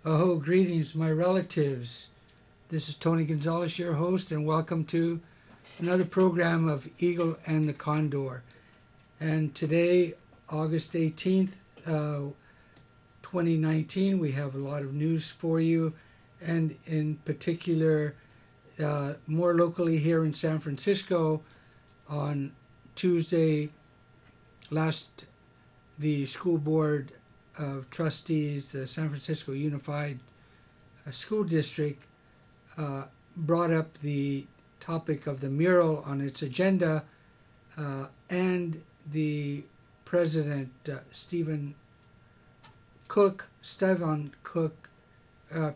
Oh, greetings, my relatives. This is Tony Gonzales, your host, and welcome to another program of Eagle and the Condor. And today, August 18th, 2019, we have a lot of news for you, and in particular, more locally here in San Francisco, on Tuesday, the school board of trustees, the San Francisco Unified School District, brought up the topic of the mural on its agenda, and the president, Stephen Cook,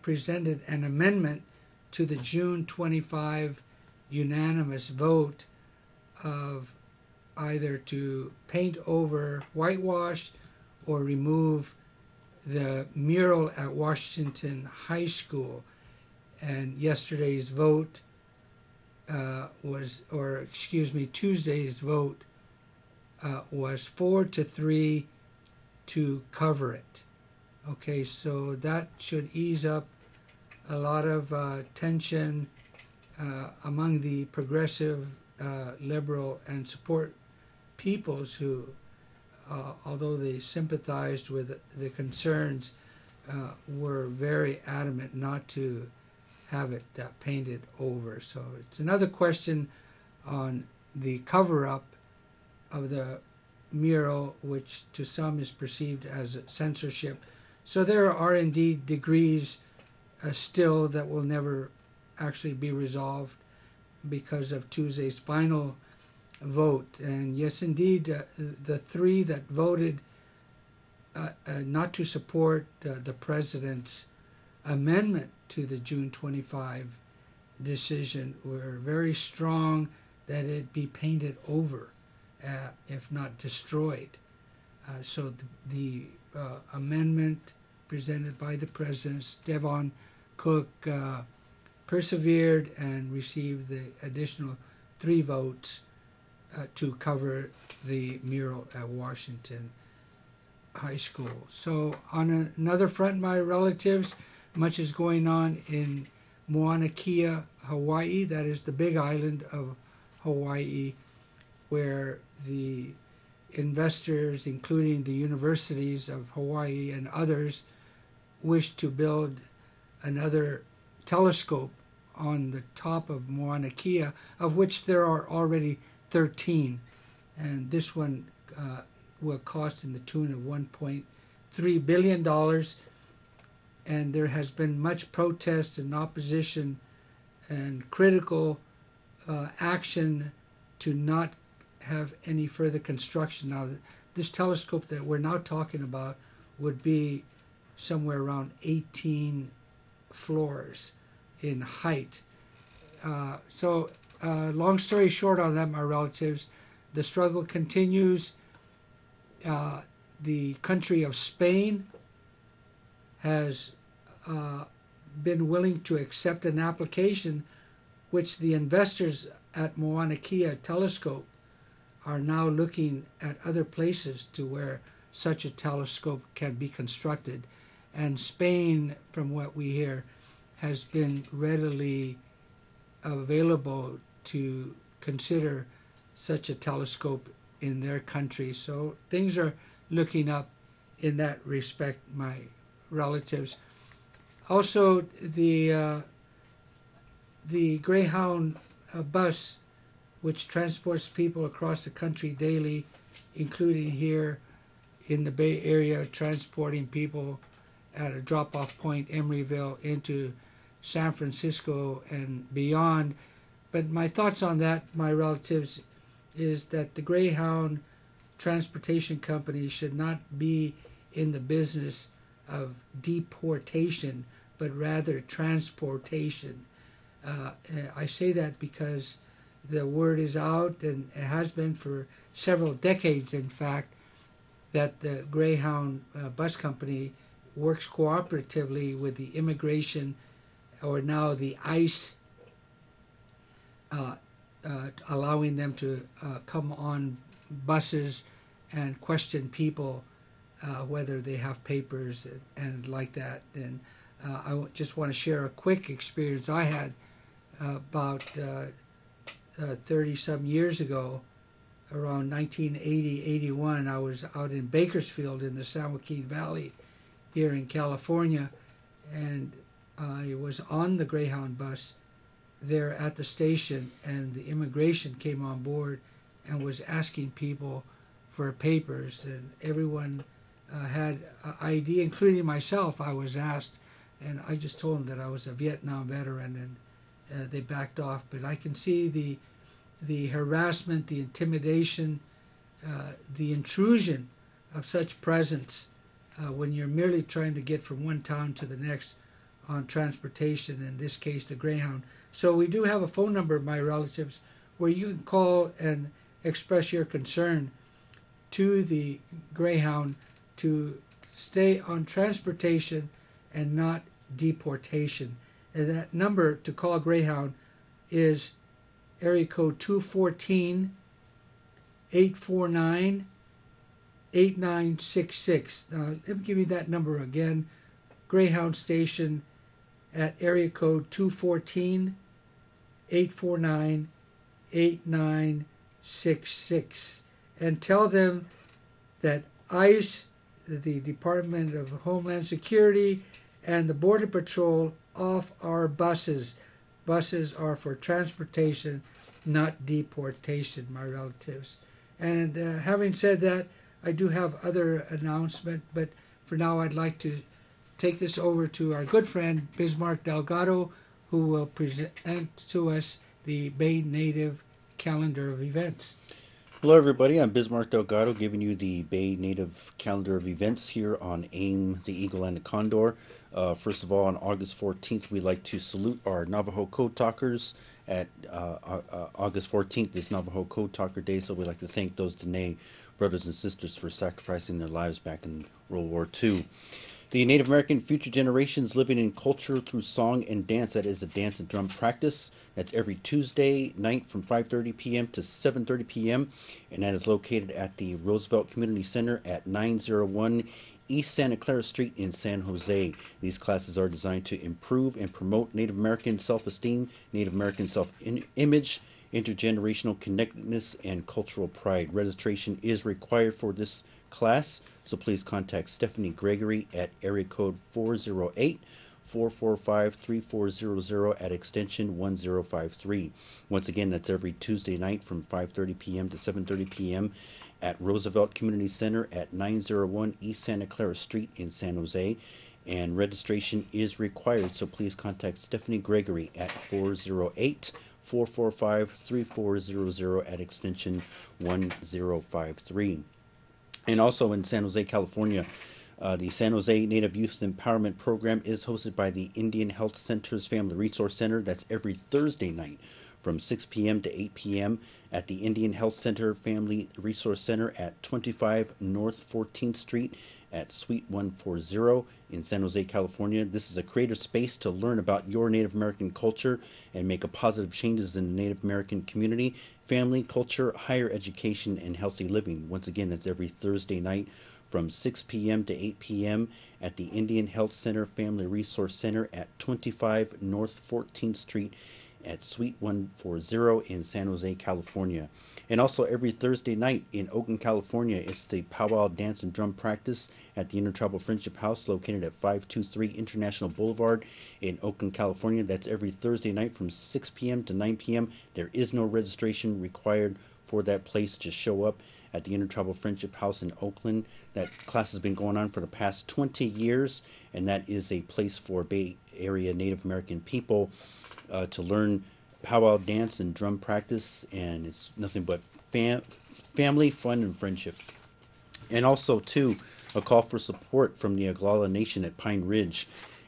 presented an amendment to the June 25 unanimous vote of either to paint over, whitewash, or remove the mural at Washington High School. And yesterday's vote Tuesday's vote was 4-3 to cover it. Okay, so that should ease up a lot of tension among the progressive, liberal, and support peoples who, although they sympathized with the concerns, were very adamant not to have it painted over. So it's another question on the cover-up of the mural, which to some is perceived as censorship. So there are indeed degrees still that will never actually be resolved because of Tuesday's final vote. And yes, indeed, the three that voted not to support the president's amendment to the June 25 decision were very strong that it be painted over, if not destroyed. So the amendment presented by the president, Stephen Cook, persevered and received the additional 3 votes to cover the mural at Washington High School. So on another front, my relatives, much is going on in Mauna Kea, Hawaii. That is the big island of Hawaii, where the investors, including the universities of Hawaii and others, wish to build another telescope on the top of Mauna Kea, of which there are already 13. And this one will cost in the tune of $1.3 billion. And there has been much protest and opposition and critical action to not have any further construction. Now, this telescope that we're now talking about would be somewhere around 18 floors in height. So long story short on that, my relatives, the struggle continues. The country of Spain has been willing to accept an application which the investors at Mauna Kea telescope are now looking at other places to where such a telescope can be constructed. And Spain, from what we hear, has been readily available to consider such a telescope in their country. So things are looking up in that respect, my relatives. Also, the Greyhound bus, which transports people across the country daily, including here in the Bay Area, transporting people at a drop-off point, Emeryville, into San Francisco and beyond. But my thoughts on that, my relatives, is that the Greyhound Transportation Company should not be in the business of deportation, but rather transportation. I say that because the word is out, and it has been for several decades, in fact, that the Greyhound Bus Company works cooperatively with the immigration, or now the ICE, allowing them to come on buses and question people whether they have papers and like that. And just want to share a quick experience I had about 30-some years ago. Around 1980-81, I was out in Bakersfield in the San Joaquin Valley here in California, and I was on the Greyhound bus there at the station, and the immigration came on board and was asking people for papers, and everyone had ID, including myself. I was asked, and I just told them that I was a Vietnam veteran, and they backed off. But I can see the harassment, the intimidation, the intrusion of such presence when you're merely trying to get from one town to the next on transportation, in this case the Greyhound. So we do have a phone number, my relatives, where you can call and express your concern to the Greyhound to stay on transportation and not deportation. And that number to call Greyhound is area code 214-849-8966. Now, let me give you that number again. Greyhound station at area code 214-849-8966. And tell them that ICE, the Department of Homeland Security, and the Border Patrol off our buses. Buses are for transportation, not deportation, my relatives. And having said that, I do have other announcement, but for now I'd like to take this over to our good friend Bismarck Delgado, who will present to us the Bay Native calendar of events. Hello everybody, I'm Bismarck Delgado giving you the Bay Native calendar of events here on AIM, the Eagle and the Condor. First of all, on August 14th, we'd like to salute our Navajo Code Talkers. At August 14th is Navajo Code Talker Day, so we'd like to thank those Dene brothers and sisters for sacrificing their lives back in World War II. The Native American Future Generations Living in Culture Through Song and Dance, that is a dance and drum practice. That's every Tuesday night from 5:30 p.m. to 7:30 p.m. And that is located at the Roosevelt Community Center at 901 East Santa Clara Street in San Jose. These classes are designed to improve and promote Native American self-esteem, Native American self-image, intergenerational connectedness, and cultural pride. Registration is required for this class, so please contact Stephanie Gregory at area code 408-445-3400 at extension 1053. Once again, that's every Tuesday night from 5:30 p.m. to 7:30 p.m. at Roosevelt Community Center at 901 East Santa Clara Street in San Jose. And registration is required, so please contact Stephanie Gregory at 408-445-3400 at extension 1053. And also in San Jose, California, the San Jose Native Youth Empowerment Program is hosted by the Indian Health Center's Family Resource Center. That's every Thursday night from 6 p.m. to 8 p.m. at the Indian Health Center Family Resource Center at 25 North 14th Street at Suite 140 in San Jose, California. This is a creative space to learn about your Native American culture and make a positive changes in the Native American community, family, culture, higher education, and healthy living. Once again, that's every Thursday night from 6 p.m. to 8 p.m. at the Indian Health Center Family Resource Center at 25 North 14th Street at Suite 140 in San Jose, California. And also every Thursday night in Oakland, California, it's the powwow dance and drum practice at the Intertribal Friendship House located at 523 International Boulevard in Oakland, California. That's every Thursday night from 6 p.m. to 9 p.m. There is no registration required for that place. Just show up at the Intertribal Friendship House in Oakland. That class has been going on for the past 20 years, and that is a place for Bay Area Native American people to learn powwow dance and drum practice, and it's nothing but family, fun, and friendship. And also, too, a call for support from the Oglala Nation at Pine Ridge,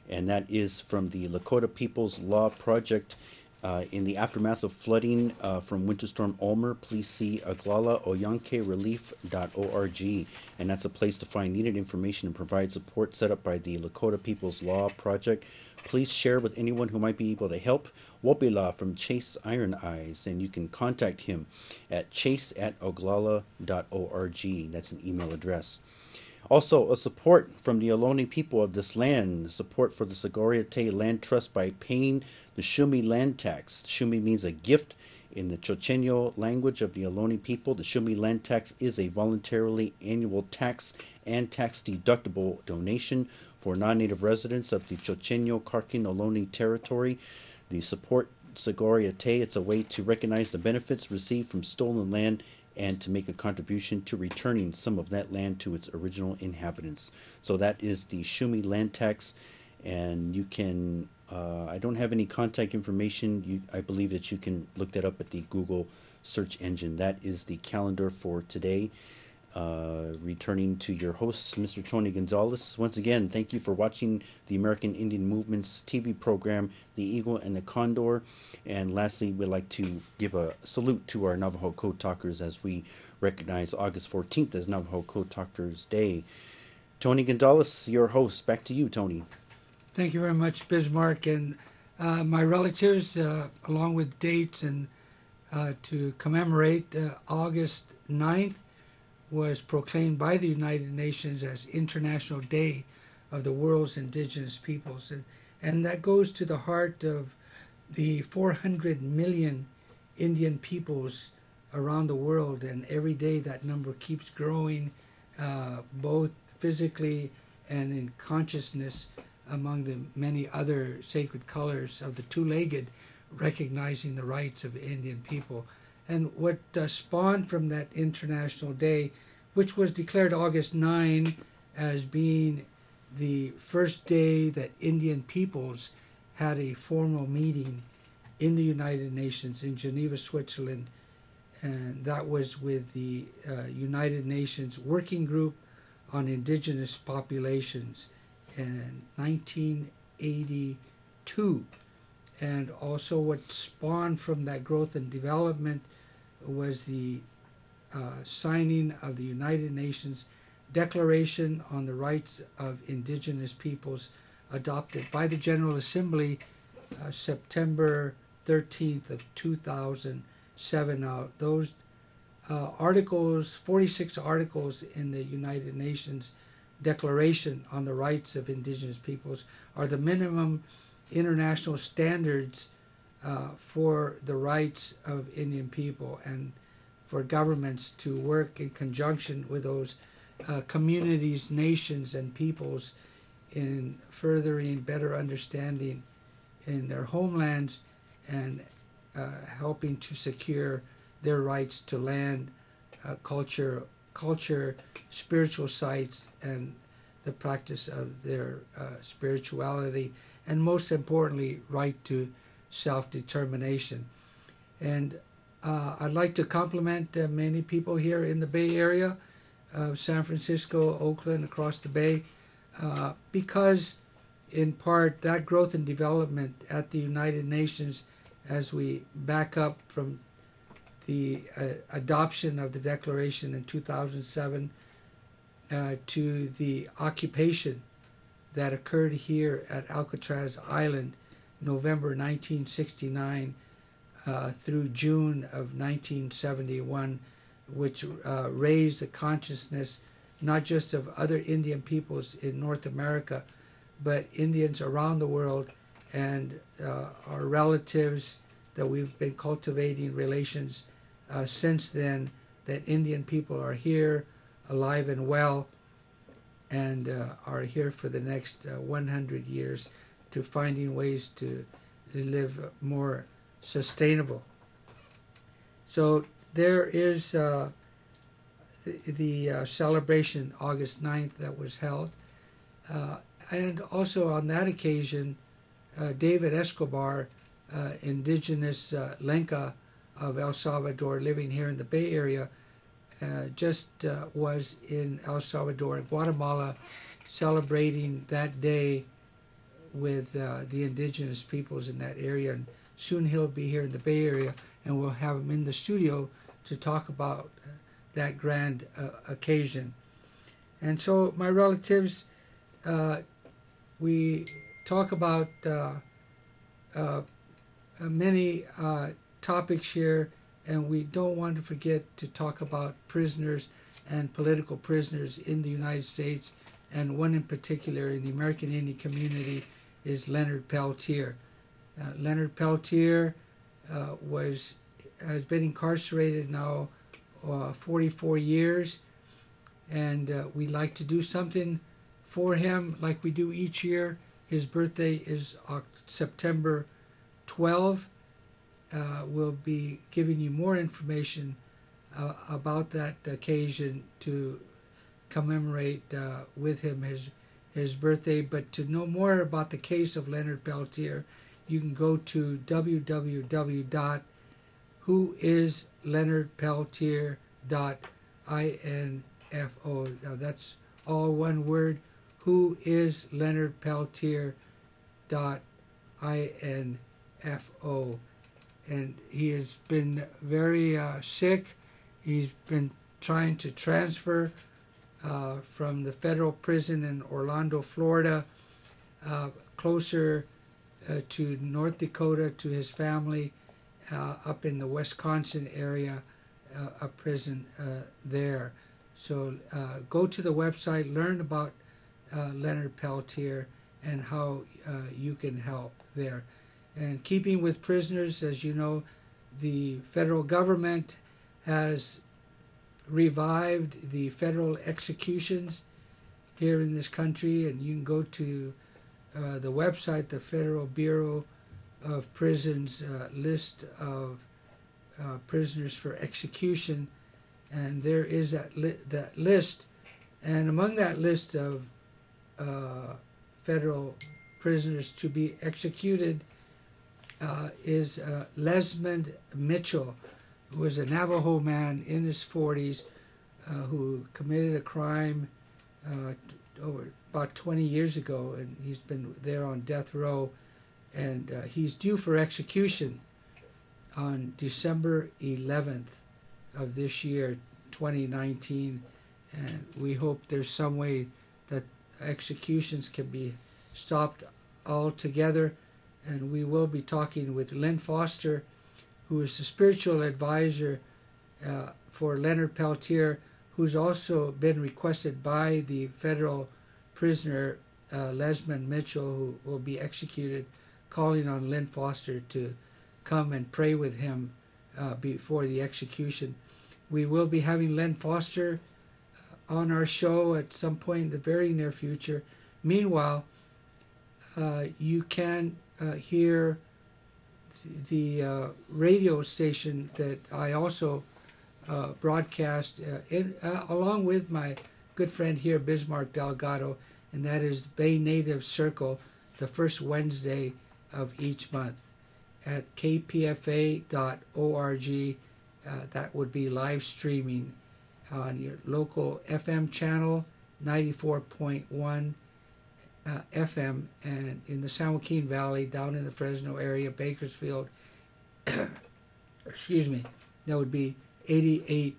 and that is from the Lakota People's Law Project. In the aftermath of flooding from Winter Storm Ulmer, please see oglalaoyankerelief.org, and that's a place to find needed information and provide support set up by the Lakota People's Law Project. Please share with anyone who might be able to help. Wopila from Chase Iron Eyes, and you can contact him at chase@oglala.org. That's an email address. Also, a support from the Ohlone people of this land, support for the Sogorea Te Land Trust by paying the Shumi land tax. Shumi means a gift in the Chochenyo language of the Ohlone people. The Shumi land tax is a voluntarily annual tax and tax deductible donation for non-native residents of the Chochenyo Karkin Ohlone territory. The support Sogorea Te, it's a way to recognize the benefits received from stolen land and to make a contribution to returning some of that land to its original inhabitants. So that is the Shumi land tax, and you can, I don't have any contact information. I believe that you can look that up at the Google search engine. That is the calendar for today. Returning to your host, Mr. Tony Gonzales. Once again, thank you for watching the American Indian Movement's TV program, The Eagle and the Condor. And lastly, we'd like to give a salute to our Navajo Code Talkers as we recognize August 14th as Navajo Code Talkers Day. Tony Gonzales, your host. Back to you, Tony. Thank you very much, Bismarck. And my relatives, along with dates and to commemorate August 9th, was proclaimed by the United Nations as International Day of the World's Indigenous Peoples. And that goes to the heart of the 400 million Indian peoples around the world. And every day that number keeps growing, both physically and in consciousness among the many other sacred colors of the two-legged, recognizing the rights of Indian people. And what spawned from that International Day, which was declared August 9 as being the first day that Indian peoples had a formal meeting in the United Nations in Geneva, Switzerland. And that was with the United Nations Working Group on Indigenous Populations in 1982. And also what spawned from that growth and development was the signing of the United Nations Declaration on the Rights of Indigenous Peoples, adopted by the General Assembly September 13th of 2007. Now, those articles, 46 articles in the United Nations Declaration on the Rights of Indigenous Peoples, are the minimum international standards for the rights of Indian people, and for governments to work in conjunction with those communities, nations, and peoples in furthering better understanding in their homelands and helping to secure their rights to land, culture, spiritual sites, and the practice of their spirituality, and most importantly, right to self-determination. And I'd like to compliment many people here in the Bay Area, San Francisco, Oakland, across the Bay, because in part that growth and development at the United Nations, as we back up from the adoption of the Declaration in 2007 to the occupation that occurred here at Alcatraz Island, November 1969 through June of 1971, which raised the consciousness not just of other Indian peoples in North America, but Indians around the world, and our relatives that we've been cultivating relations since then, that Indian people are here, alive and well, and are here for the next 100 years to finding ways to live more sustainable. So there is the celebration August 9th that was held. And also on that occasion, David Escobar, indigenous Lenca of El Salvador, living here in the Bay Area, just was in El Salvador and Guatemala celebrating that day with the indigenous peoples in that area. And soon he'll be here in the Bay Area, and we'll have him in the studio to talk about that grand occasion. And so my relatives, we talk about many topics here, and we don't want to forget to talk about prisoners and political prisoners in the United States, and one in particular in the American Indian community is Leonard Peltier. Leonard Peltier has been incarcerated now 44 years, and we'd like to do something for him like we do each year. His birthday is September 12. We'll be giving you more information about that occasion to commemorate with him his birthday. But to know more about the case of Leonard Peltier, you can go to www.whoisleonardpeltier.info. Now that's all one word, whoisleonardpeltier.info. And he has been very sick. He's been trying to transfer from the federal prison in Orlando, Florida, closer to North Dakota to his family, up in the Wisconsin area, a prison there. So go to the website, learn about Leonard Peltier and how you can help there. And keeping with prisoners, as you know, the federal government has revived the federal executions here in this country, and you can go to the website, the Federal Bureau of Prisons list of prisoners for execution, and there is that list. And among that list of federal prisoners to be executed is Lesmond Mitchell, who was a Navajo man in his 40s who committed a crime about 20 years ago, and he's been there on death row, and he's due for execution on December 11th of this year, 2019, and we hope there's some way that executions can be stopped altogether. And we will be talking with Lynn Foster, who is the spiritual advisor for Leonard Peltier, who's also been requested by the federal prisoner Lesmond Mitchell, who will be executed, calling on Lynn Foster to come and pray with him before the execution. We will be having Lynn Foster on our show at some point in the very near future. Meanwhile, you can hear the radio station that I also broadcast along with my good friend here, Bismarck Delgado, and that is Bay Native Circle, the first Wednesday of each month at kpfa.org. That would be live streaming on your local FM channel, 94.1 FM, and in the San Joaquin Valley, down in the Fresno area, Bakersfield, excuse me, that would be 88.1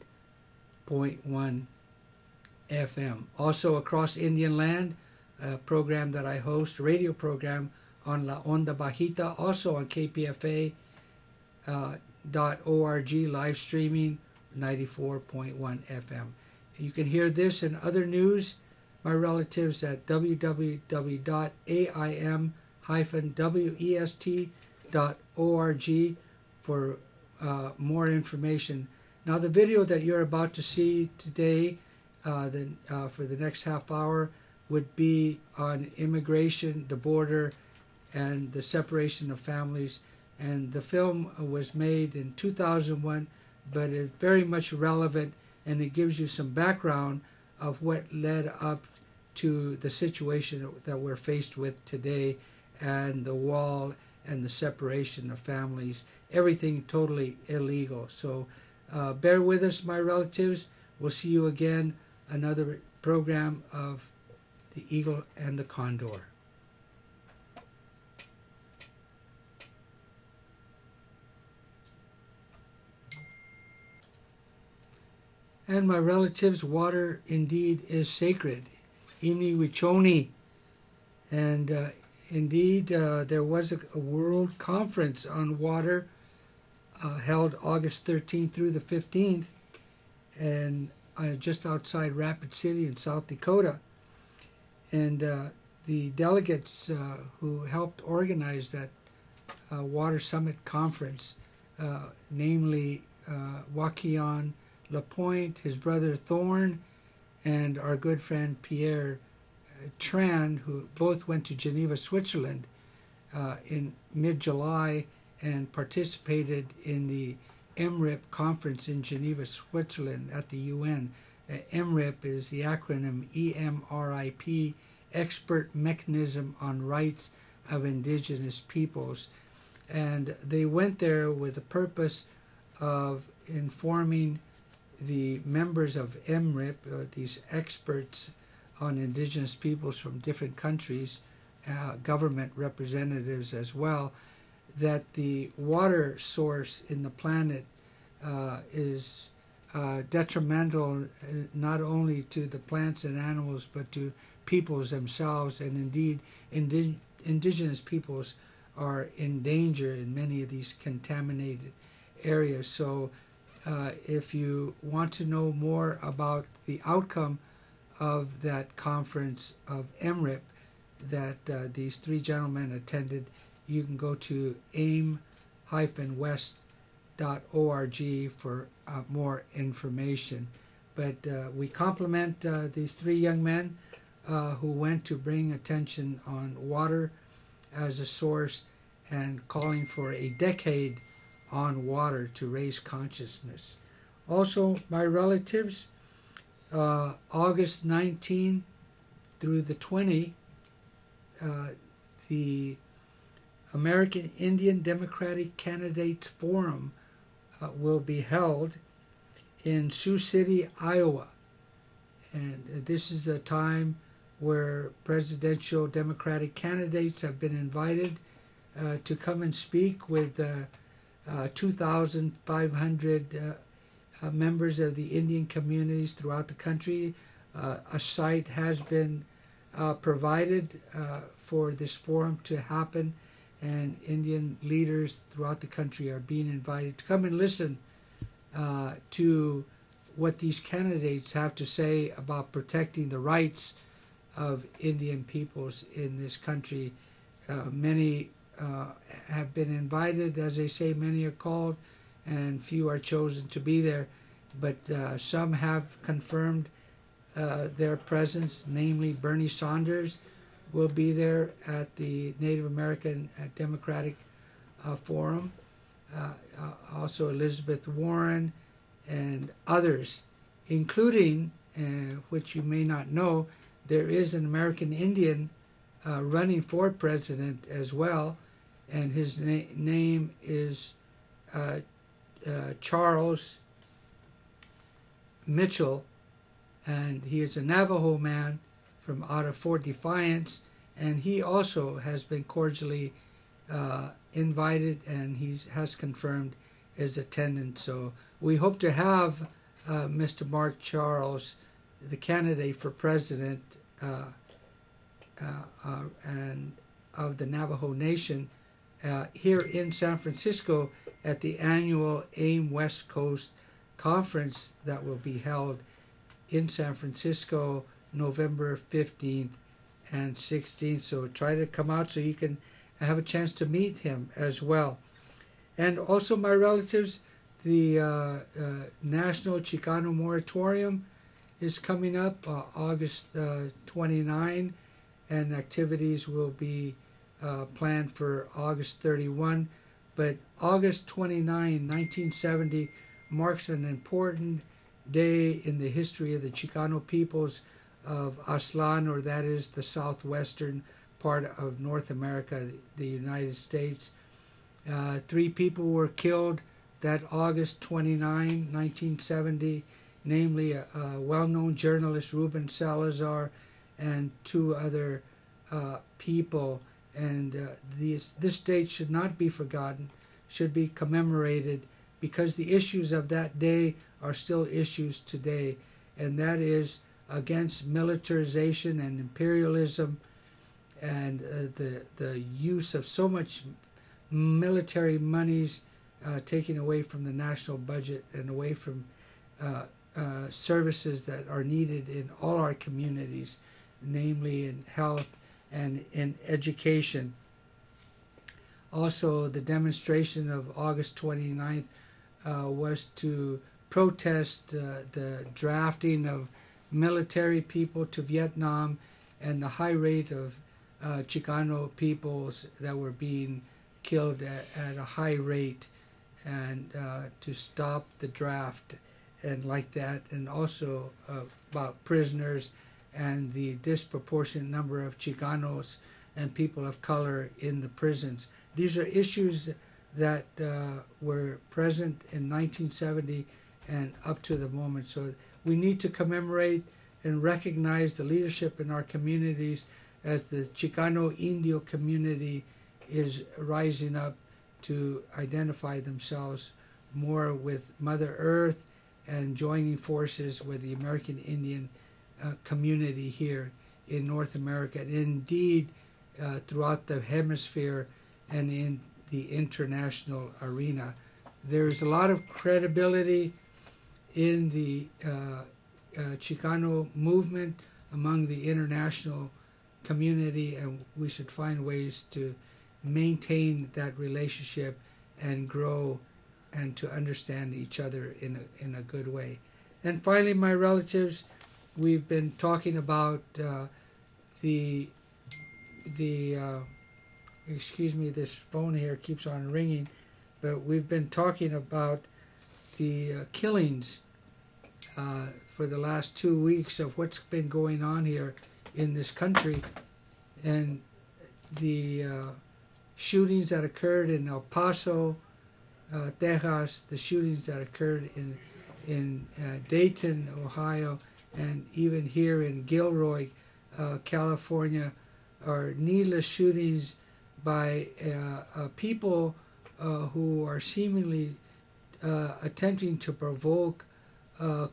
FM. Also across Indian land, a program that I host, radio program on La Onda Bajita, also on KPFA.org, live streaming, 94.1 FM. You can hear this and other news, my relatives, at www.aim-west.org for more information. Now, the video that you're about to see today, for the next half hour, would be on immigration, the border, and the separation of families. And the film was made in 2001, but it's very much relevant, and it gives you some background of what led up to the situation that we're faced with today, and the wall and the separation of families, everything totally illegal. So bear with us, my relatives. We'll see you again, another program of The Eagle and the Condor. And my relatives, water indeed is sacred. Imni Wichoni. And indeed, there was a world conference on water held August 13th through the 15th. And just outside Rapid City in South Dakota. And the delegates who helped organize that Water Summit Conference, namely Joaquin Lapointe, his brother Thorne, and our good friend Pierre Tran, who both went to Geneva, Switzerland in mid-July and participated in the MRIP conference in Geneva, Switzerland at the UN. MRIP is the acronym EMRIP, Expert Mechanism on Rights of Indigenous Peoples. And they went there with the purpose of informing the members of MRIP, these experts on indigenous peoples from different countries, government representatives as well, that the water source in the planet is detrimental not only to the plants and animals but to peoples themselves, and indeed indigenous peoples are in danger in many of these contaminated areas. So if you want to know more about the outcome of that conference of MRIP that these three gentlemen attended, you can go to aim-west.org for more information. But we compliment these three young men who went to bring attention on water as a source and calling for a decade on water to raise consciousness. Also, my relatives, August 19 through the 20, the American Indian Democratic Candidates Forum will be held in Sioux City, Iowa. And this is a time where presidential Democratic candidates have been invited to come and speak with 2,500 members of the Indian communities throughout the country. A site has been provided for this forum to happen, and Indian leaders throughout the country are being invited to come and listen to what these candidates have to say about protecting the rights of Indian peoples in this country. Many have been invited, as they say, many are called, and few are chosen to be there. But some have confirmed their presence, namely Bernie Sanders will be there at the Native American Democratic Forum, also Elizabeth Warren and others, including, which you may not know, there is an American Indian running for president as well, and his name is Charles Mitchell, and he is a Navajo man from out of Fort Defiance, and he also has been cordially invited, and he has confirmed his attendance. So we hope to have Mr. Mark Charles, the candidate for president and of the Navajo Nation, here in San Francisco at the annual AIM West Coast Conference that will be held in San Francisco November 15th and 16th. So try to come out so you can have a chance to meet him as well. And also, my relatives, the National Chicano Moratorium is coming up August 29, and activities will be planned for August 31. But August 29, 1970 marks an important day in the history of the Chicano peoples of Aztlan, or that is the southwestern part of North America, the United States. 3 people were killed that August 29, 1970, namely a well-known journalist, Ruben Salazar, and 2 other people. And this date should not be forgotten, should be commemorated, because the issues of that day are still issues today, and that is against militarization and imperialism and the use of so much military monies taken away from the national budget and away from services that are needed in all our communities, namely in health and in education. Also, the demonstration of August 29th was to protest the drafting of military people to Vietnam and the high rate of Chicano peoples that were being killed at a high rate, and to stop the draft and like that, and also about prisoners and the disproportionate number of Chicanos and people of color in the prisons. These are issues that were present in 1970 and up to the moment. So we need to commemorate and recognize the leadership in our communities as the Chicano Indio community is rising up to identify themselves more with Mother Earth and joining forces with the American Indian community here in North America, and indeed throughout the hemisphere and in the international arena. There's a lot of credibility in the Chicano movement among the international community, and we should find ways to maintain that relationship and grow and to understand each other in a good way. And finally, my relatives, we've been talking about excuse me, this phone here keeps on ringing, but we've been talking about the killings for the last 2 weeks of what's been going on here in this country, and the shootings that occurred in El Paso, Texas, the shootings that occurred in Dayton, Ohio, and even here in Gilroy, California, are needless shootings by people who are seemingly attempting to provoke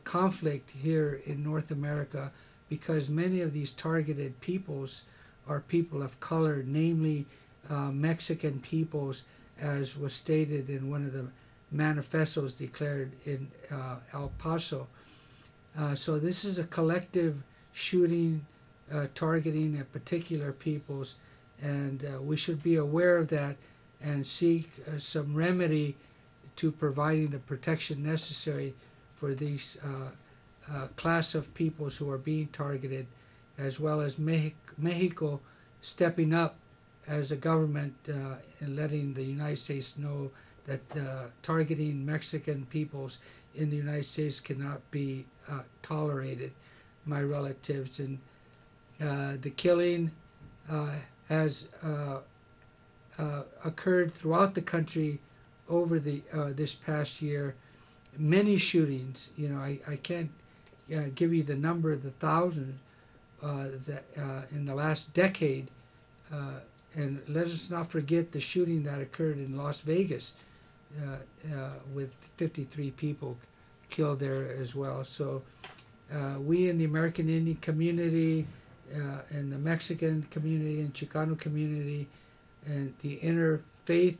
conflict here in North America, because many of these targeted peoples are people of color, namely Mexican peoples, as was stated in one of the manifestos declared in El Paso. So this is a collective shooting targeting a particular peoples, and we should be aware of that and seek some remedy to providing the protection necessary for these class of peoples who are being targeted, as well as Mexico stepping up as a government and letting the United States know that targeting Mexican peoples in the United States cannot be tolerated, my relatives. And the killing has occurred throughout the country over the this past year. Many shootings. I can't give you the number of the thousands that in the last decade. And let us not forget the shooting that occurred in Las Vegas with 53 people killed there as well. So we in the American Indian community and the Mexican community and Chicano community and the interfaith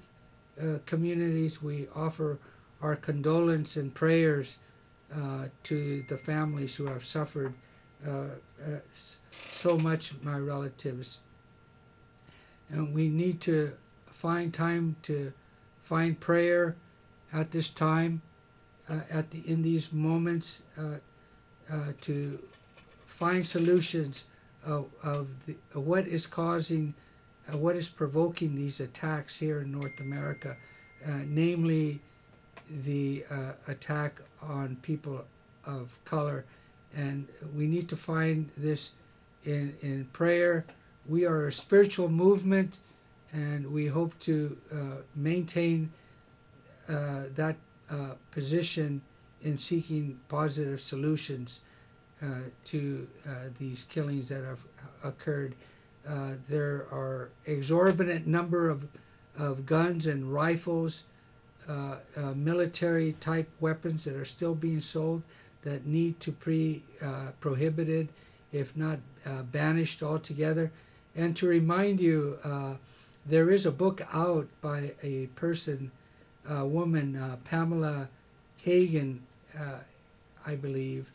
communities, we offer our condolence and prayers to the families who have suffered so much, my relatives. And we need to find time to find prayer at this time, in these moments, to find solutions of what is causing, what is provoking these attacks here in North America, namely the attack on people of color. And we need to find this in prayer. We are a spiritual movement, and we hope to maintain that position in seeking positive solutions to these killings that have occurred. There are exorbitant number of guns and rifles, military type weapons that are still being sold that need to be prohibited, if not banished altogether. And to remind you, there is a book out by a person, a woman, Pamela Hagen. I believe,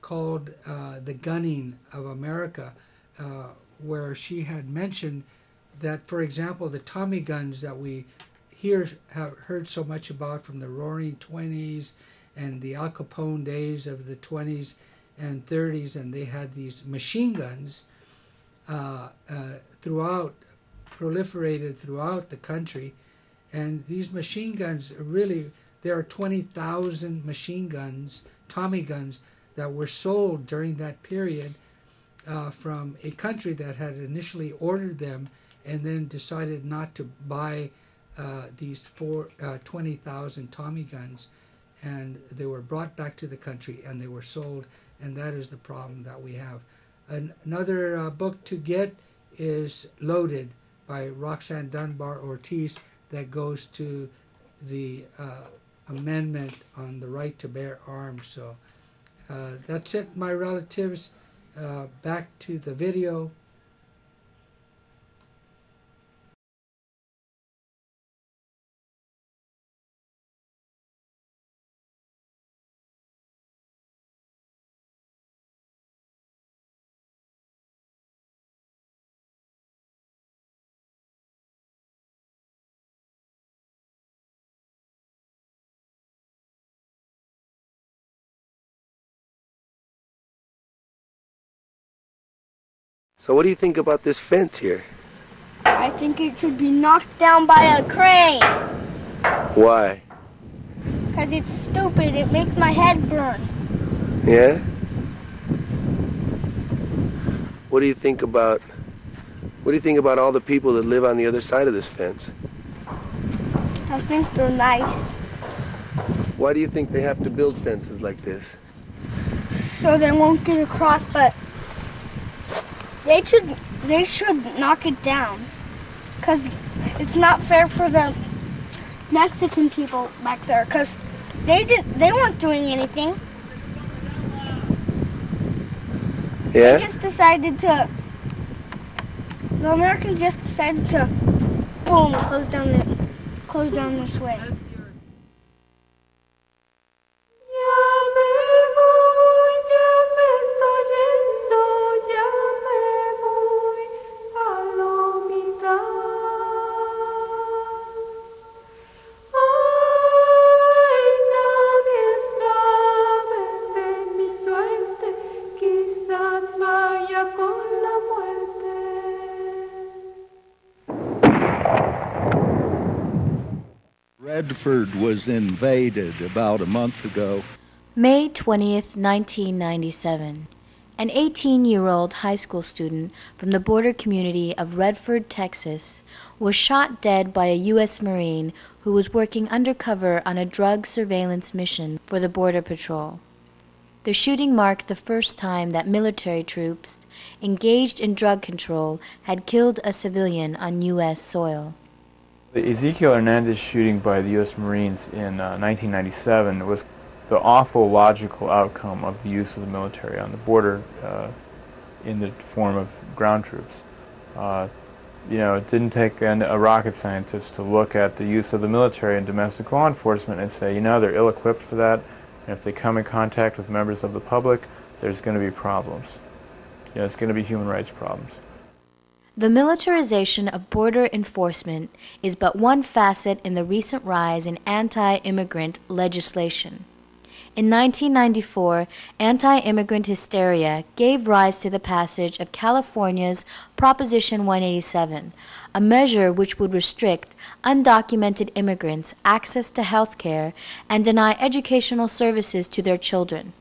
called The Gunning of America, where she had mentioned that, for example, the Tommy guns that we have heard so much about from the Roaring Twenties and the Al Capone days of the 20s and 30s, and they had these machine guns proliferated throughout the country. And these machine guns, really, there are 20,000 machine guns, Tommy guns, that were sold during that period from a country that had initially ordered them and then decided not to buy these 20,000 Tommy guns. And they were brought back to the country and they were sold, and that is the problem that we have. Another book to get is Loaded by Roxanne Dunbar Ortiz, that goes to the amendment on the right to bear arms. So that's it, my relatives. Back to the video. So what do you think about this fence here? I think it should be knocked down by a crane. Why? Because it's stupid. It makes my head burn. Yeah? What do you think about all the people that live on the other side of this fence? I think they're nice. Why do you think they have to build fences like this? So they won't get across, but they should knock it down. Because it's not fair for the Mexican people back there, because they weren't doing anything. Yeah? The Americans just decided to, boom, close down this way. Redford was invaded about a month ago. May 20th, 1997. An 18-year-old high school student from the border community of Redford, Texas, was shot dead by a U.S. Marine who was working undercover on a drug surveillance mission for the Border Patrol. The shooting marked the first time that military troops engaged in drug control had killed a civilian on U.S. soil. The Ezekiel Hernandez shooting by the U.S. Marines in 1997 was the awful logical outcome of the use of the military on the border in the form of ground troops. It didn't take a rocket scientist to look at the use of the military in domestic law enforcement and say, they're ill-equipped for that, and if they come in contact with members of the public, there's going to be problems. It's going to be human rights problems. The militarization of border enforcement is but one facet in the recent rise in anti-immigrant legislation. In 1994, anti-immigrant hysteria gave rise to the passage of California's Proposition 187, a measure which would restrict undocumented immigrants access to health care and deny educational services to their children.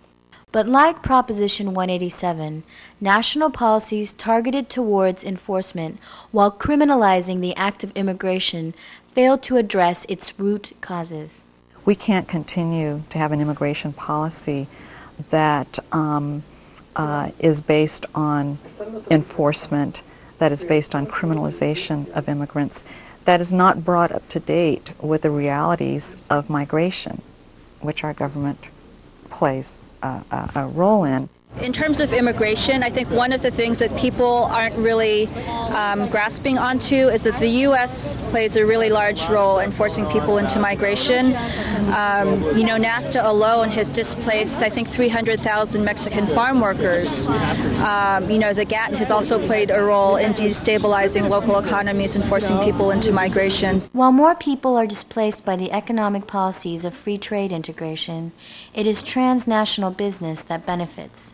But like Proposition 187, national policies targeted towards enforcement while criminalizing the act of immigration failed to address its root causes. We can't continue to have an immigration policy that is based on enforcement, that is based on criminalization of immigrants, that is not brought up to date with the realities of migration, which our government plays a role in. In terms of immigration, I think one of the things that people aren't really grasping onto is that the U.S. plays a really large role in forcing people into migration. NAFTA alone has displaced, I think, 300,000 Mexican farm workers. The GATT has also played a role in destabilizing local economies and forcing people into migration. While more people are displaced by the economic policies of free trade integration, it is transnational business that benefits,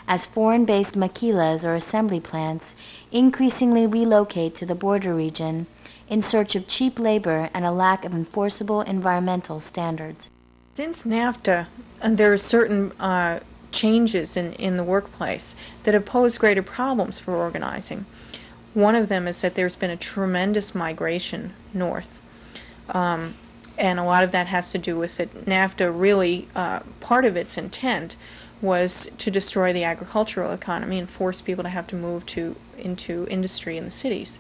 as foreign-based maquilas or assembly plants increasingly relocate to the border region in search of cheap labor and a lack of enforceable environmental standards. Since NAFTA, there are certain changes in the workplace that have posed greater problems for organizing. One of them is that there's been a tremendous migration north. And a lot of that has to do with it. NAFTA really, part of its intent was to destroy the agricultural economy and force people to have to move into industry in the cities.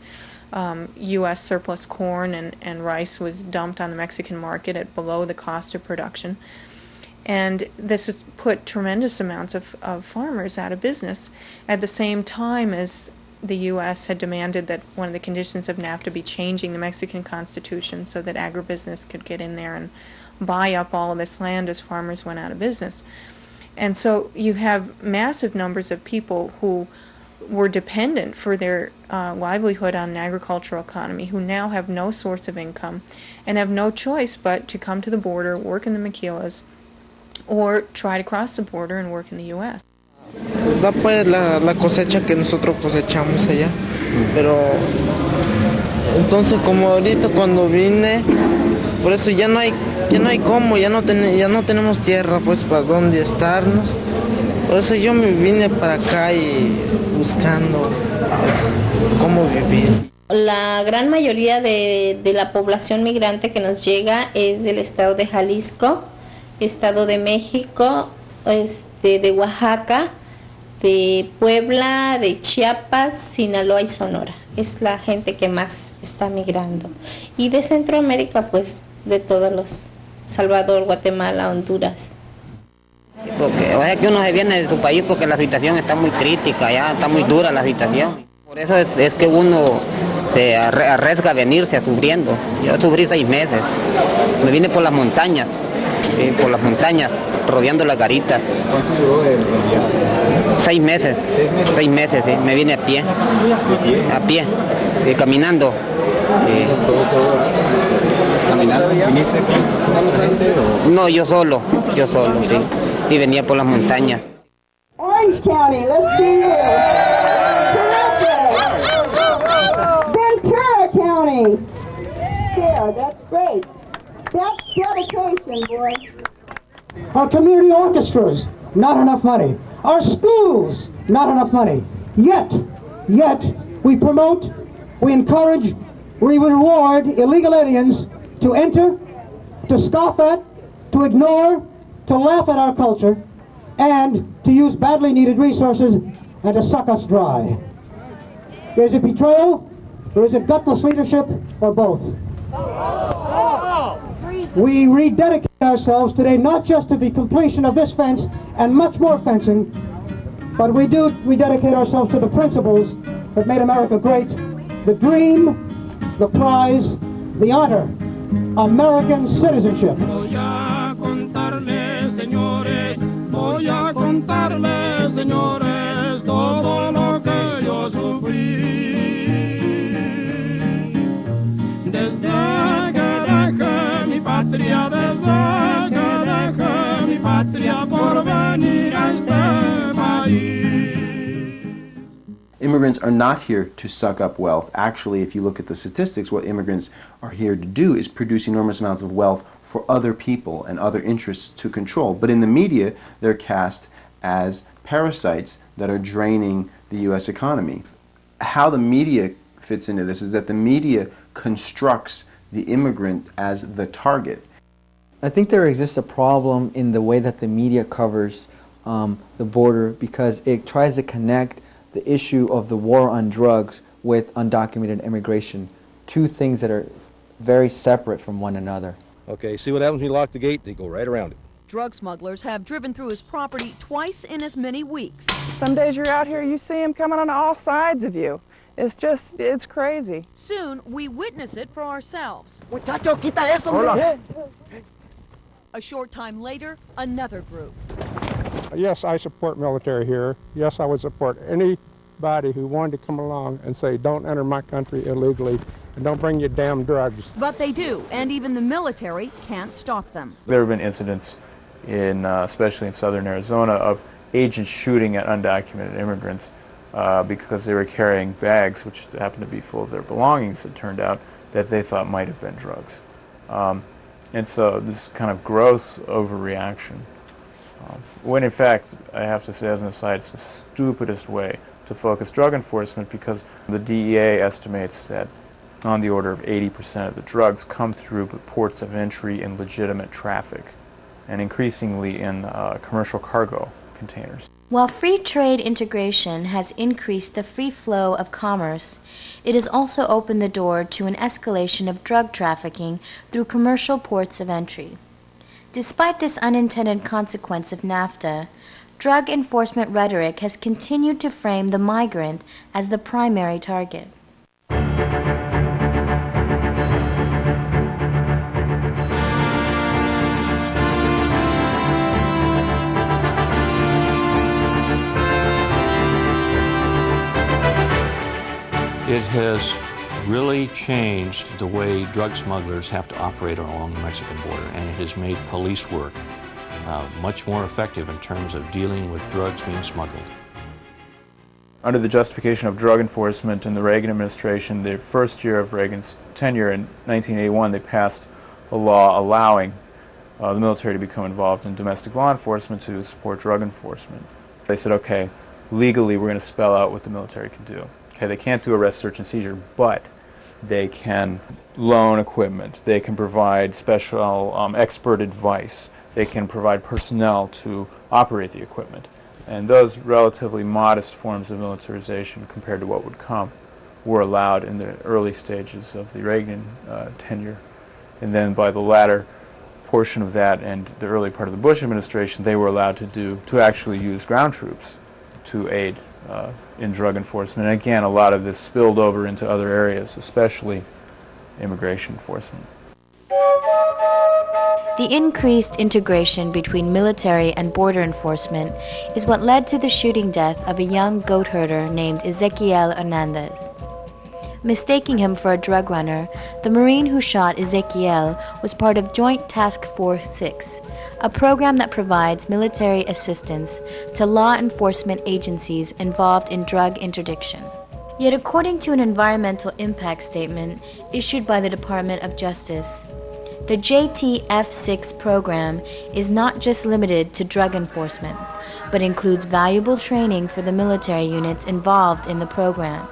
U.S. surplus corn and rice was dumped on the Mexican market at below the cost of production. And this has put tremendous amounts of farmers out of business at the same time as the U.S. had demanded that one of the conditions of NAFTA be changing the Mexican Constitution so that agribusiness could get in there and buy up all of this land as farmers went out of business. And so you have massive numbers of people who were dependent for their livelihood on an agricultural economy who now have no source of income and have no choice but to come to the border, work in the maquilas, or try to cross the border and work in the U.S. Da pues la cosecha que nosotros cosechamos allá, pero entonces como ahorita cuando vine, por eso ya no hay cómo, ya no tenemos tierra pues para dónde estarnos, por eso yo me vine para acá y buscando pues, cómo vivir. La gran mayoría de la población migrante que nos llega es del estado de Jalisco, estado de México, de Oaxaca, de Puebla, de Chiapas, Sinaloa y Sonora. Es la gente que más está migrando. Y de Centroamérica, pues, de todos los, Salvador, Guatemala, Honduras. Porque o sea que uno se viene de su país porque la situación está muy crítica, ya está muy dura la situación. Por eso es que uno se arriesga a venirse sufriendo. Yo sufrí 6 meses. Me vine por las montañas, rodeando la garita. ¿Cuánto duró el viaje? 6 meses. 6 meses. 6 meses, sí. Me vine a pie. ¿A pie? A pie, sí, caminando. ¿Todo caminando? ¿Viniste a pie? No, yo solo, sí. Y venía por las montañas. Orange County, let's see you. Terrific. Ventura County. There, that's great. That's dedication, boy. Our community orchestras, not enough money. Our schools, not enough money. Yet, we promote, we encourage, we reward illegal aliens to enter, to scoff at, to ignore, to laugh at our culture, and to use badly needed resources and to suck us dry. Is it betrayal, or is it gutless leadership, or both? We rededicate ourselves today not just to the completion of this fence and much more fencing, but we do rededicate ourselves to the principles that made America great, the dream, the prize, the honor, American citizenship. Voy a contarles, señores, todo lo que yo sufrí. Desde que dejé mi patria, por venir a este país. Immigrants are not here to suck up wealth. Actually, if you look at the statistics, what immigrants are here to do is produce enormous amounts of wealth for other people and other interests to control. But in the media, they're cast as parasites that are draining the U.S. economy. How the media fits into this is that the media constructs the immigrant as the target. I think there exists a problem in the way that the media covers the border because it tries to connect the issue of the war on drugs with undocumented immigration, two things that are very separate from one another. Okay, see what happens when you lock the gate? They go right around it. drug smugglers have driven through his property twice in as many weeks. Some days you're out here, you see them coming on all sides of you. It's crazy. Soon, we witness it for ourselves. Muchacho, quita eso, A short time later, another group. Yes, I support military here. Yes, I would support anybody who wanted to come along and say, don't enter my country illegally and don't bring your damn drugs. But they do, and even the military can't stop them. There have been incidents, especially in southern Arizona, of agents shooting at undocumented immigrants because they were carrying bags which happened to be full of their belongings, it turned out, that they thought might have been drugs. And so this kind of gross overreaction, when in fact, I have to say as an aside, it's the stupidest way to focus drug enforcement, because the DEA estimates that on the order of 80% of the drugs come through the ports of entry in legitimate traffic, and increasingly in commercial cargo containers. While free trade integration has increased the free flow of commerce, it has also opened the door to an escalation of drug trafficking through commercial ports of entry. Despite this unintended consequence of NAFTA, drug enforcement rhetoric has continued to frame the migrant as the primary target. It has really changed the way drug smugglers have to operate along the Mexican border, and it has made police work much more effective in terms of dealing with drugs being smuggled. Under the justification of drug enforcement in the Reagan administration, the first year of Reagan's tenure in 1981, they passed a law allowing the military to become involved in domestic law enforcement to support drug enforcement. They said, okay, legally we're going to spell out what the military can do. Okay, they can't do arrest, search, and seizure, but they can loan equipment, they can provide special expert advice, they can provide personnel to operate the equipment. And those relatively modest forms of militarization compared to what would come were allowed in the early stages of the Reagan tenure. And then by the latter portion of that and the early part of the Bush administration, they were allowed to actually use ground troops to aid in drug enforcement. And again, a lot of this spilled over into other areas, especially immigration enforcement. The increased integration between military and border enforcement is what led to the shooting death of a young goat herder named Ezequiel Hernandez. Mistaking him for a drug runner, the Marine who shot Ezequiel was part of Joint Task Force 6, a program that provides military assistance to law enforcement agencies involved in drug interdiction. Yet according to an environmental impact statement issued by the Department of Justice, the JTF-6 program is not just limited to drug enforcement, but includes valuable training for the military units involved in the program,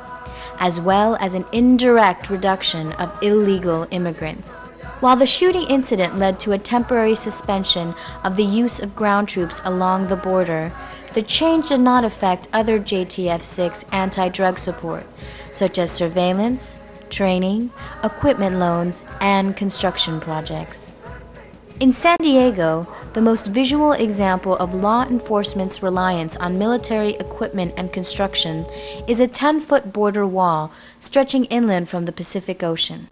as well as an indirect reduction of illegal immigrants. While the shooting incident led to a temporary suspension of the use of ground troops along the border, the change did not affect other JTF-6 anti-drug support, such as surveillance, training, equipment loans, and construction projects. In San Diego, the most visual example of law enforcement's reliance on military equipment and construction is a 10-foot border wall stretching inland from the Pacific Ocean.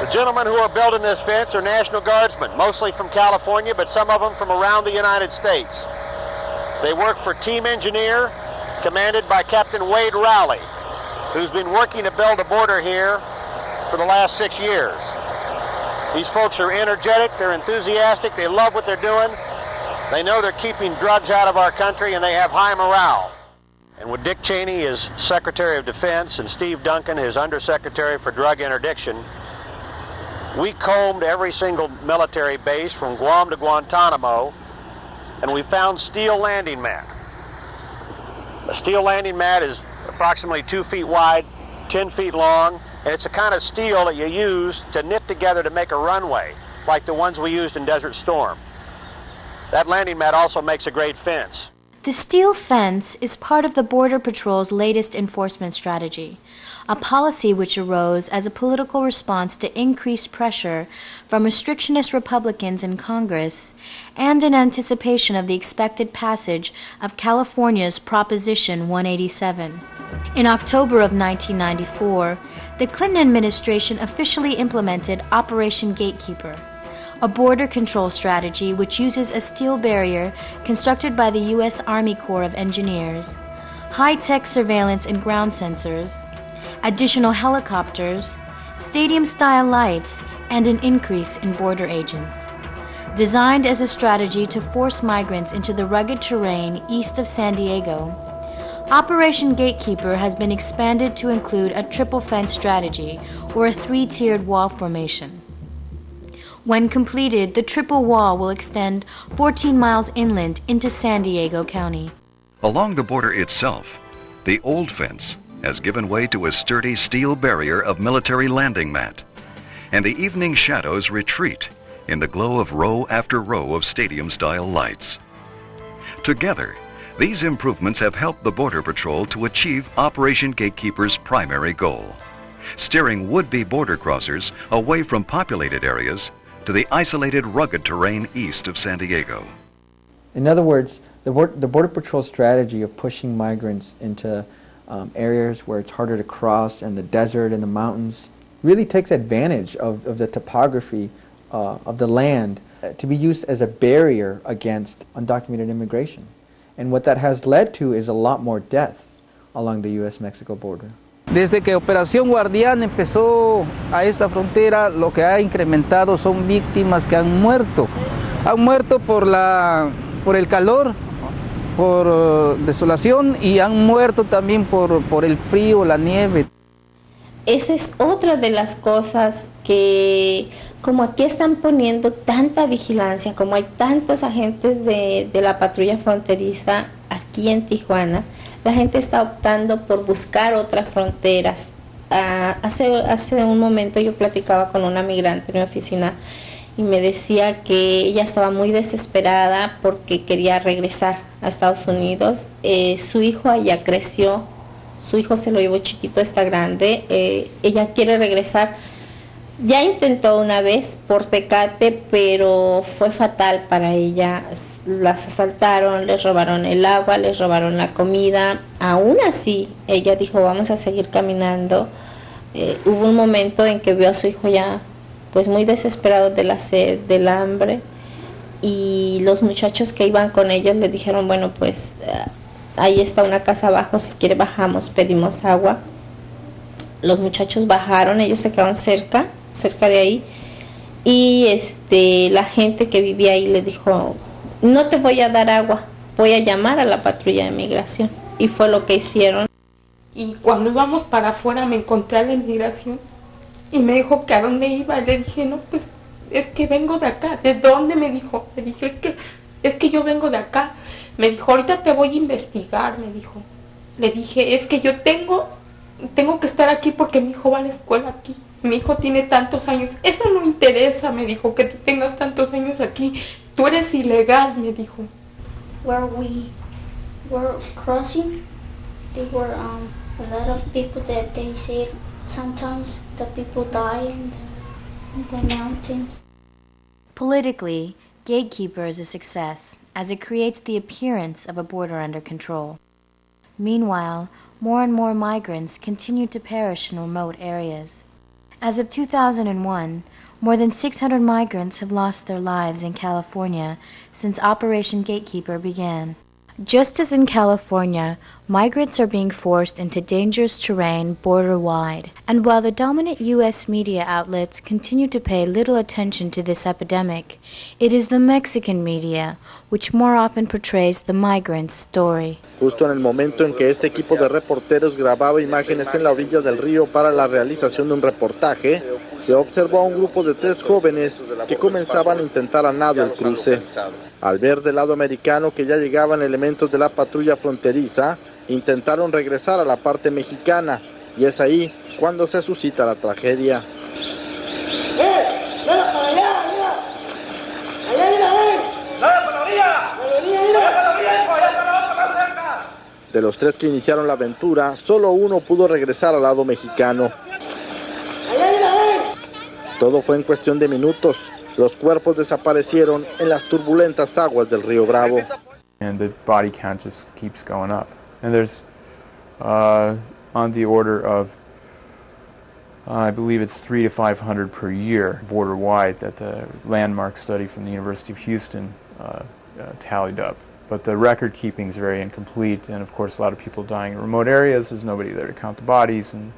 The gentlemen who are building this fence are National Guardsmen, mostly from California, but some of them from around the United States. They work for Team Engineer, commanded by Captain Wade Rowley, who's been working to build a border here for the last 6 years. These folks are energetic, they're enthusiastic, they love what they're doing. They know they're keeping drugs out of our country, and they have high morale. And with Dick Cheney as Secretary of Defense and Steve Duncan his Undersecretary for Drug Interdiction, we combed every single military base from Guam to Guantanamo, and we found steel landing mat. A steel landing mat is approximately 2 feet wide, 10 feet long, and it's the kind of steel that you use to knit together to make a runway, like the ones we used in Desert Storm. That landing mat also makes a great fence. The steel fence is part of the Border Patrol's latest enforcement strategy, a policy which arose as a political response to increased pressure from restrictionist Republicans in Congress and in anticipation of the expected passage of California's Proposition 187. In October of 1994, the Clinton administration officially implemented Operation Gatekeeper, a border control strategy which uses a steel barrier constructed by the U.S. Army Corps of Engineers, high-tech surveillance and ground sensors, additional helicopters, stadium-style lights, and an increase in border agents. Designed as a strategy to force migrants into the rugged terrain east of San Diego, Operation Gatekeeper has been expanded to include a triple fence strategy, or a three-tiered wall formation. When completed, the triple wall will extend 14 miles inland into San Diego County. Along the border itself, the old fence has given way to a sturdy steel barrier of military landing mat, and the evening shadows retreat in the glow of row after row of stadium-style lights. Together, these improvements have helped the Border Patrol to achieve Operation Gatekeeper's primary goal, steering would-be border crossers away from populated areas to the isolated rugged terrain east of San Diego. In other words, the Border Patrol strategy of pushing migrants into areas where it's harder to cross, and the desert and the mountains, really takes advantage of the topography of the land to be used as a barrier against undocumented immigration. And what that has led to is a lot more deaths along the U.S.-Mexico border. Desde que Operación Guardián empezó a esta frontera, lo que ha incrementado son víctimas que han muerto. Han muerto por el calor, por desolación, y han muerto también por el frío, la nieve. Esa es otra de las cosas que, como aquí están poniendo tanta vigilancia, como hay tantos agentes de la patrulla fronteriza aquí en Tijuana, la gente está optando por buscar otras fronteras. Hace un momento yo platicaba con una migrante en mi oficina y me decía que ella estaba muy desesperada porque quería regresar a Estados Unidos. Su hijo allá creció, su hijo se lo llevó chiquito, está grande, ella quiere regresar. Ya intentó una vez por Tecate, pero fue fatal para ella. Las asaltaron, les robaron el agua, les robaron la comida. Aún así, ella dijo, vamos a seguir caminando. Hubo un momento en que vio a su hijo ya pues muy desesperado de la sed, del hambre, y los muchachos que iban con ellos le dijeron, bueno, pues ahí está una casa abajo, si quiere bajamos, pedimos agua. Los muchachos bajaron, ellos se quedaron cerca de ahí, y la gente que vivía ahí le dijo, no te voy a dar agua, voy a llamar a la patrulla de migración, y fue lo que hicieron. Y cuando íbamos para afuera me encontré a la inmigración y me dijo que a dónde iba, y le dije, no, pues es que vengo de acá. ¿De dónde? Me dijo. Le dije, es que yo vengo de acá. Me dijo, ahorita te voy a investigar, me dijo. Le dije, es que yo tengo que estar aquí porque mi hijo va a la escuela aquí. Mi hijo tiene tantos años. Eso no interesa, me dijo, que tú tengas tantos años aquí. Tú eres ilegal, me dijo. Where we were crossing, there were a lot of people that they said sometimes the people die in the mountains. Politically, Gatekeeper is a success, as it creates the appearance of a border under control. Meanwhile, more and more migrants continue to perish in remote areas. As of 2001, more than 600 migrants have lost their lives in California since Operation Gatekeeper began. Just as in California, migrants are being forced into dangerous terrain border-wide, and while the dominant U.S. media outlets continue to pay little attention to this epidemic, it is the Mexican media which more often portrays the migrant's story. Justo en el momento en que este equipo de reporteros grababa imágenes en la orilla del río para la realización de un reportaje, se observó a un grupo de 3 jóvenes que comenzaban a intentar a nado el cruce. Al ver del lado americano que ya llegaban elementos de la patrulla fronteriza, intentaron regresar a la parte mexicana, y es ahí cuando se suscita la tragedia. De los 3 que iniciaron la aventura, solo uno pudo regresar al lado mexicano. Todo fue en cuestión de minutos. Los cuerpos desaparecieron en las turbulentas aguas del río Bravo. And the body count just keeps going up. And there's on the order of, I believe it's 300 to 500 per year border-wide that the landmark study from the University of Houston tallied up. But the record keeping is very incomplete, and of course a lot of people dying in remote areas. There's nobody there to count the bodies, and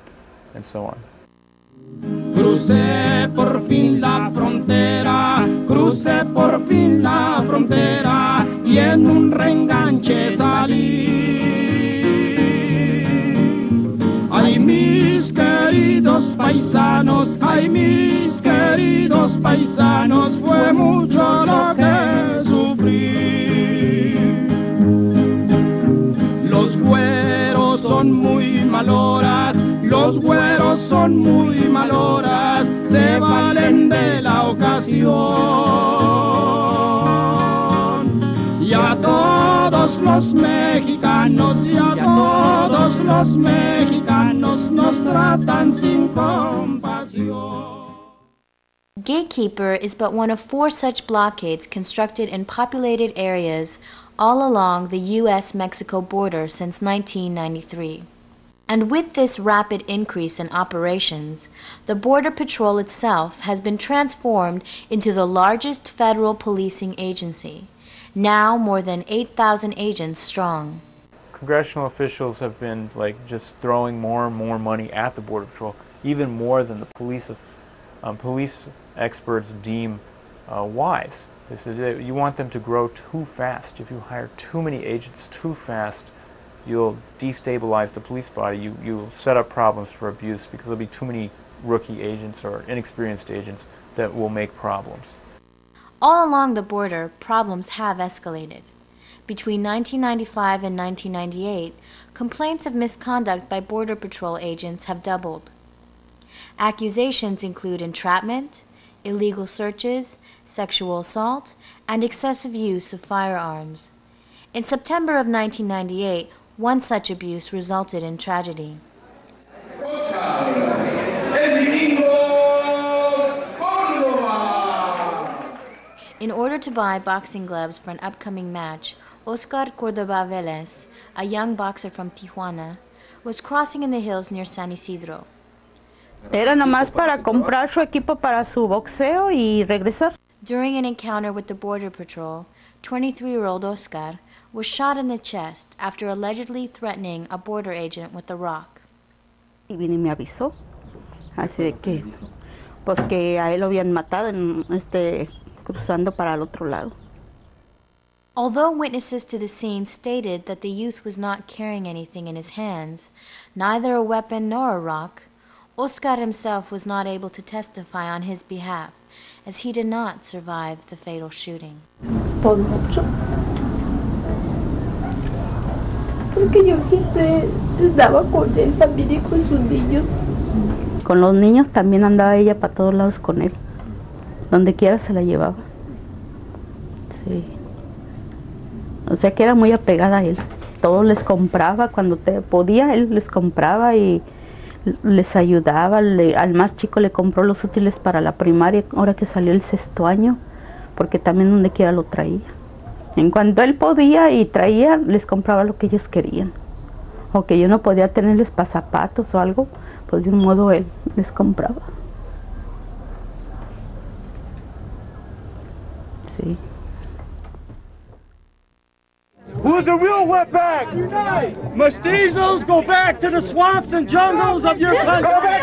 so on. Crucé por fin la frontera, crucé por fin la frontera y en un reenganche salí. Ay, mis queridos paisanos, ay, mis queridos paisanos, fue mucho lo que sufrí. Los güeros son muy maloras, los güeros son muy maloras, se valen de la ocasión. Y a todos los mexicanos, y a todos los mexicanos nos tratan sin compasión. Gatekeeper is but one of 4 such blockades constructed in populated areas all along the U.S.-Mexico border since 1993. And with this rapid increase in operations, the Border Patrol itself has been transformed into the largest federal policing agency, now more than 8,000 agents strong. Congressional officials have been just throwing more and more money at the Border Patrol, even more than the police experts deem wise. They said you want them to grow too fast. If you hire too many agents too fast, you'll destabilize the police body. You'll set up problems for abuse because there'll be too many rookie agents or inexperienced agents that will make problems. All along the border, problems have escalated. Between 1995 and 1998, complaints of misconduct by Border Patrol agents have doubled. Accusations include entrapment, illegal searches, sexual assault, and excessive use of firearms. In September of 1998, one such abuse resulted in tragedy. In order to buy boxing gloves for an upcoming match, Oscar Córdoba Vélez, a young boxer from Tijuana, was crossing in the hills near San Isidro. Era nomás para comprar su equipo para su boxeo y regresar. During an encounter with the Border Patrol, 23-year-old Oscar was shot in the chest after allegedly threatening a border agent with a rock. Y vine y me avisó, así de que, pues que a él lo habían matado cruzando para el otro lado. Although witnesses to the scene stated that the youth was not carrying anything in his hands, neither a weapon nor a rock, Oscar himself was not able to testify on his behalf, as he did not survive the fatal shooting. Por mucho. Porque yo siempre estaba con él también y con sus niños. Con los niños también andaba ella para todos lados con él. Donde quiera se la llevaba. Sí. O sea que era muy apegada a él. Todo les compraba, cuando podía, él les compraba y les ayudaba. Al más chico le compró los útiles para la primaria, ahora que salió el 6º año, porque también donde quiera lo traía. En cuanto él podía y traía, les compraba lo que ellos querían. O que yo no podía tenerles para zapatos o algo, pues de un modo él les compraba. Sí. Who's the real wetback? Mestizos, go back to the swamps and jungles of your country.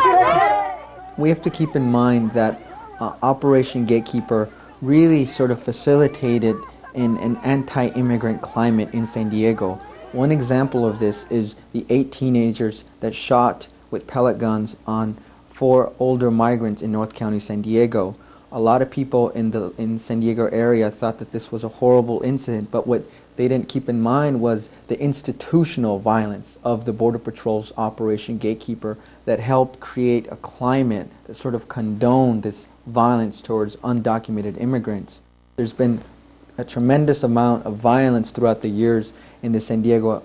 We have to keep in mind that Operation Gatekeeper really sort of facilitated an anti-immigrant climate in San Diego. One example of this is the 8 teenagers that shot with pellet guns on 4 older migrants in North County, San Diego. A lot of people in San Diego area thought that this was a horrible incident, but what they didn't keep in mind was the institutional violence of the Border Patrol's Operation Gatekeeper that helped create a climate that sort of condoned this violence towards undocumented immigrants. There's been a tremendous amount of violence throughout the years in the San Diego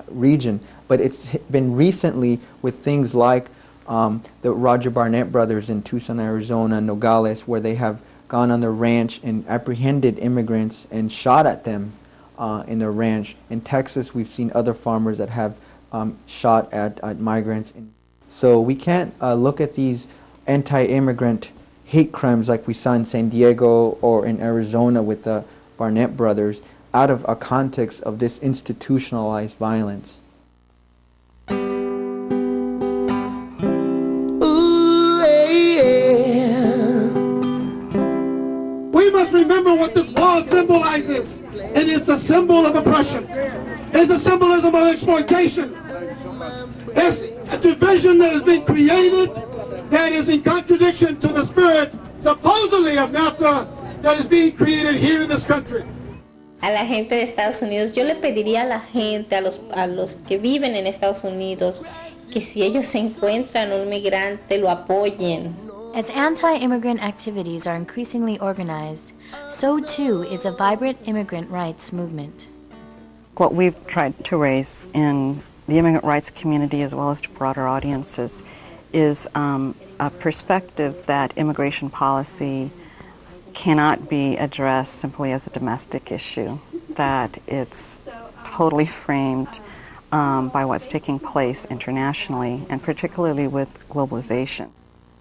region, but it's been recently with things like the Roger Barnett brothers in Tucson, Arizona, Nogales, where they have gone on their ranch and apprehended immigrants and shot at them in their ranch. In Texas, we've seen other farmers that have shot at migrants. So we can't look at these anti-immigrant hate crimes like we saw in San Diego or in Arizona with the Barnett brothers out of a context of this institutionalized violence. We must remember what this wall symbolizes. It is the symbol of oppression. It's a symbolism of exploitation. It's a division that has been created that is in contradiction to the spirit, supposedly, of NAFTA that is being created here in this country. A la gente de Estados Unidos, yo le pediría a la gente, a los que viven en Estados Unidos, que si ellos encuentran un migrante, lo apoyen. As anti-immigrant activities are increasingly organized, so too is a vibrant immigrant rights movement. What we've tried to raise in the immigrant rights community as well as to broader audiences is a perspective that immigration policy cannot be addressed simply as a domestic issue, that it's totally framed by what's taking place internationally, and particularly with globalization.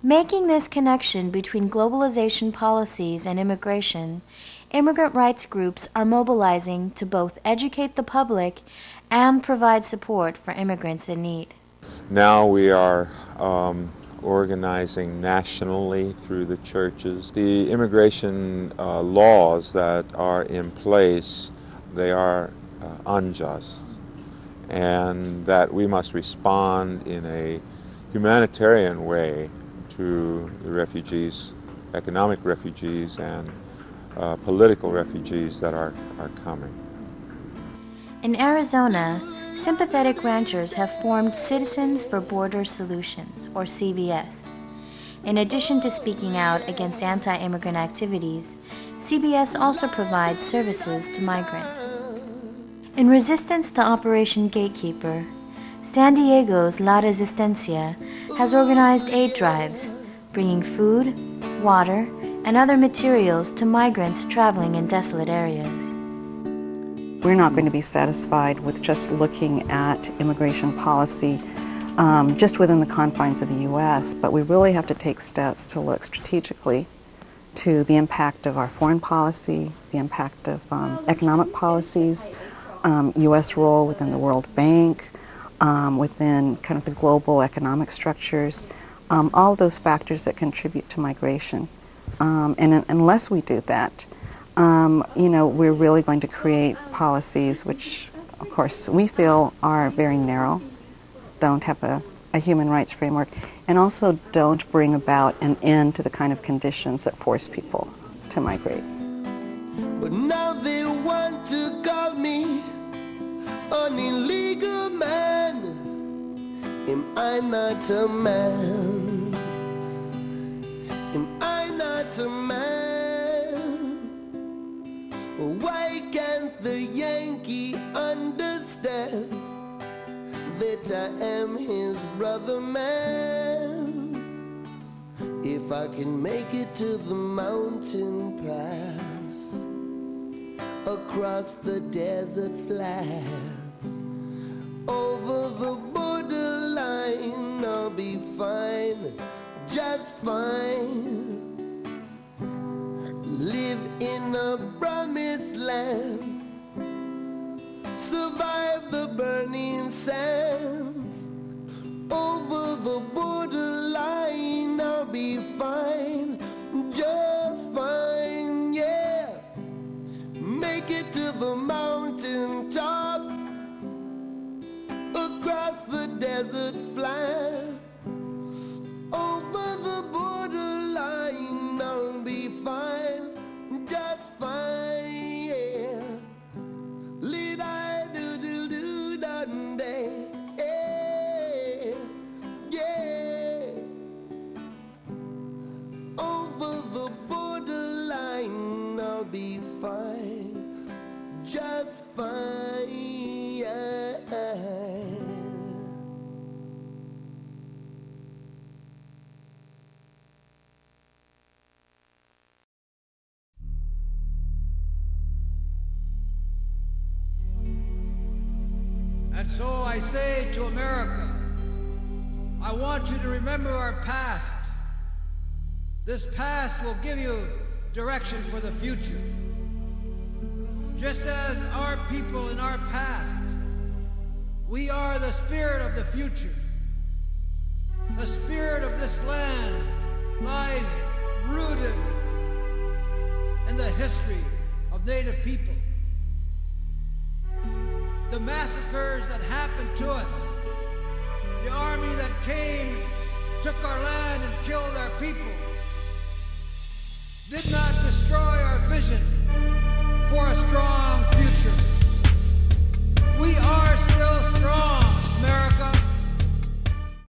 Making this connection between globalization policies and immigration, immigrant rights groups are mobilizing to both educate the public and provide support for immigrants in need. Now we are organizing nationally through the churches. The immigration laws that are in place, they are unjust, and that we must respond in a humanitarian way to the refugees, economic refugees and political refugees that are coming. In Arizona, sympathetic ranchers have formed Citizens for Border Solutions, or CBS. In addition to speaking out against anti-immigrant activities, CBS also provides services to migrants. In resistance to Operation Gatekeeper, San Diego's La Resistencia has organized aid drives, bringing food, water, and other materials to migrants traveling in desolate areas. We're not going to be satisfied with just looking at immigration policy just within the confines of the U.S., but we really have to take steps to look strategically to the impact of our foreign policy, the impact of economic policies, U.S. role within the World Bank, within kind of the global economic structures, all of those factors that contribute to migration. And unless we do that, we're really going to create policies which, of course, we feel are very narrow, don't have a human rights framework, and also don't bring about an end to the kind of conditions that force people to migrate. But now they want to call me an illegal man. Am I not a man? Am I not a man? Why can't the Yankee understand that I am his brother man? If I can make it to the mountain pass, across the desert flats, over the borderline, I'll be fine, just fine. Live in a promised land, survive the burning sands. Over the borderline, I'll be fine, just fine, yeah. Make it to the mountain top, across the desert flats. Over the borderline, I'll be fine, just fine, yeah. Lead I do done day, yeah, yeah. Over I say to America, I want you to remember our past. This past will give you direction for the future. Just as our people in our past, we are the spirit of the future. The spirit of this land lies rooted in the history of Native people. The massacres that happened to us, the army that came